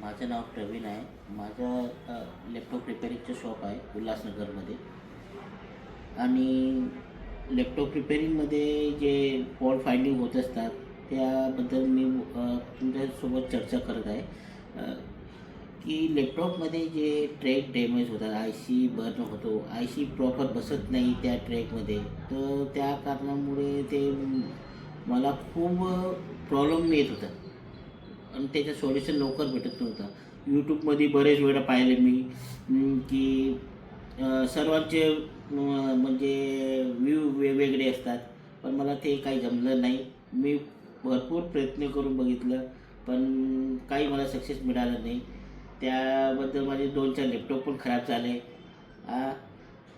माझं नाव प्रवीण आहे. माझं लॅपटॉप रिपेअरिंगचं शॉप आहे उल्हासनगरमध्ये. आणि लॅपटॉप रिपेअरिंगमध्ये जे फॉल्ट फाइंडिंग होत असतात त्याबद्दल मी तुमच्यासोबत चर्चा करत आहे. की लॅपटॉपमध्ये जे ट्रॅक डॅमेज होतात, आय सी बर्न होतो, आय सी प्रॉपर बसत नाही त्या ट्रॅकमध्ये, तर त्या कारणामुळे ते मला खूप प्रॉब्लेम येत होता आणि त्याचं सोल्युशन लवकर भेटत नव्हतं. यूट्यूबमध्ये बरेच वेळा पाहिले मी की सर्वांचे म्हणजे व्ह्यू वेगवेगळे असतात, पण मला ते काही जमलं नाही. मी भरपूर प्रयत्न करून बघितलं, पण काही मला सक्सेस मिळालं नाही. त्याबद्दल माझे 2-4 लॅपटॉप पण खराब झाले.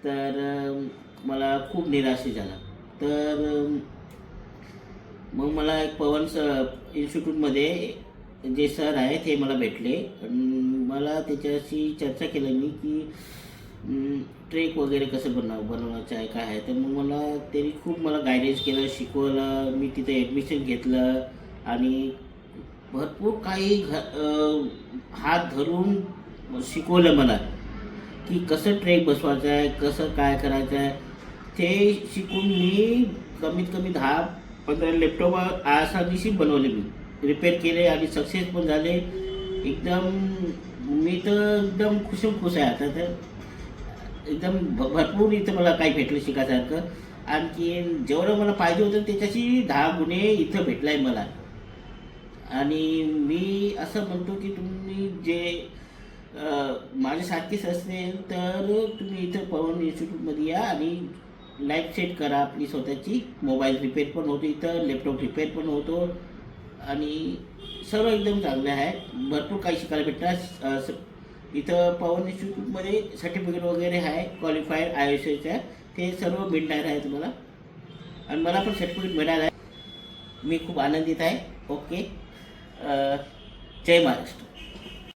तर मला खूप निराश झाला. तर मग मला एक पवन इन्स्टिट्यूटमध्ये जे सर आहे ते मला भेटले. मला त्याच्याशी चर्चा केली मी की ट्रेक वगैरे कसं बनवायचं आहे, काय आहे. तर मग त्यांनी खूप मला गायडन्स केलं, शिकवलं. मी तिथे ॲडमिशन घेतलं आणि भरपूर काही हात धरून शिकवलं मला की कसं ट्रेक बसवायचं आहे, कसं काय करायचं आहे. ते शिकून मी कमीत कमी 10-15 लॅपटॉप अशा दिवशी बनवले, मी रिपेअर केले आणि सक्सेस पण झाले. एकदम मी तर एकदम खुश आहे आता. तर एकदम भरपूर इथं मला काही भेटलं शिकायसारखं. आणखी जेवढं मला पाहिजे होतं त्याच्याशी 10 गुणे इथं भेटलं आहे मला. आणि मी असं म्हणतो की तुम्ही जे माझ्यासारखीच असेल तर तुम्ही इथं पवन इन्स्टिट्यूटमध्ये या आणि लाईफ सेट करा आपली स्वतःची. मोबाईल रिपेअर पण होतो इथं, लॅपटॉप रिपेअर पण होतो आणि सर्व एकदम चांगलं आहे. भरपूर काही शिकायला भेटतात. इथं पवन इन्स्टिट्यूटमध्ये सर्टिफिकेट वगैरे आहे, क्वालिफाईड ISOच्या. ते सर्व मिळणार आहे तुम्हाला आणि मला पण सर्टिफिकेट मिळालं आहे. मी खूप आनंदित आहे. ओके. जय महाराष्ट्र.